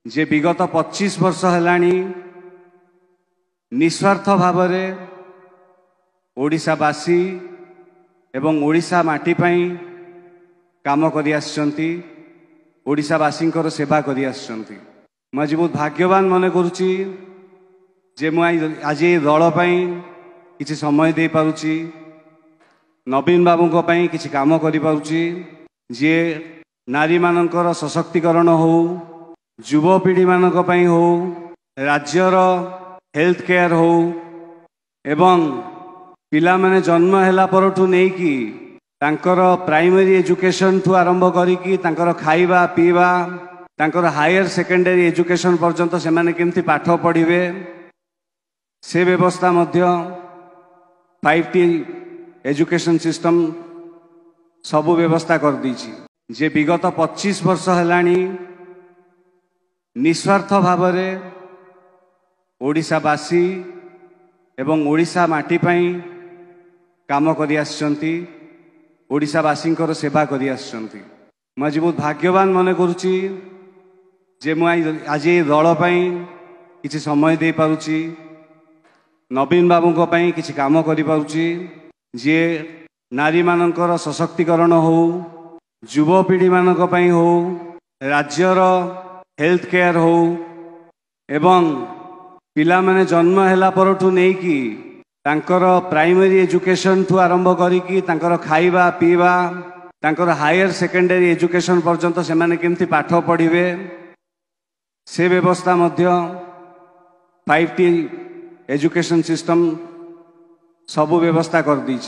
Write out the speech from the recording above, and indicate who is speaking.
Speaker 1: जे विगत 25 वर्ष हेलानी निस्वार्थ भावरे ओडिशावासी एवं ओडिशा माटी पई काम करि आछंती, ओडिशावासींकर सेवा करि आछंती। मैं आज बहुत भाग्यवान मन करुच्ची जे मुझे आज दल पई किछि समय दे पारुची, नवीन बाबू पई किछि काम करि पारुची, जे नारी मानकर सशक्तिकरण हो, युवपीढ़ी मानक पई हो, राज्यर हेल्थ केयर हो एवं पिला माने जन्म हैला परठू नहीं कि तांकर प्राइमरी एजुकेशन ठू आरंभ करिकी तांकर खाइबा पीवा तांकर हायर सेकेंडरी एजुकेशन पर्यंत से माने केमती पाठ पढ़िबे से व्यवस्था मध्य 5T एजुकेशन सिस्टम सबु व्यवस्था कर दीची। जे विगत 25 वर्ष हेलानी निस्वार्थ भावरे ओडिशावासी एवं ओडिशा माटी पई काम करि आछंती, ओडिशावासींकर सेवा करि आछंती। मैं आज बहुत भाग्यवान मन करुच्ची जे मुझे आज दल पई किछि समय दे पारुची, नवीन बाबू पई किछि काम करि पारुची, जे नारी मानकर सशक्तिकरण हो, युवपीढ़ी मानक पई हो, राज्यर हेल्थ केयर हो एवं पिला माने जन्म हैला परठू नहीं कि तांकर प्राइमरी एजुकेशन ठू आरंभ करिकी तांकर खाइबा पीवा तांकर हायर सेकेंडरी एजुकेशन पर्यंत से माने केमती पाठ पढ़िबे से व्यवस्था मध्य 5T एजुकेशन सिस्टम सबु व्यवस्था कर दीची।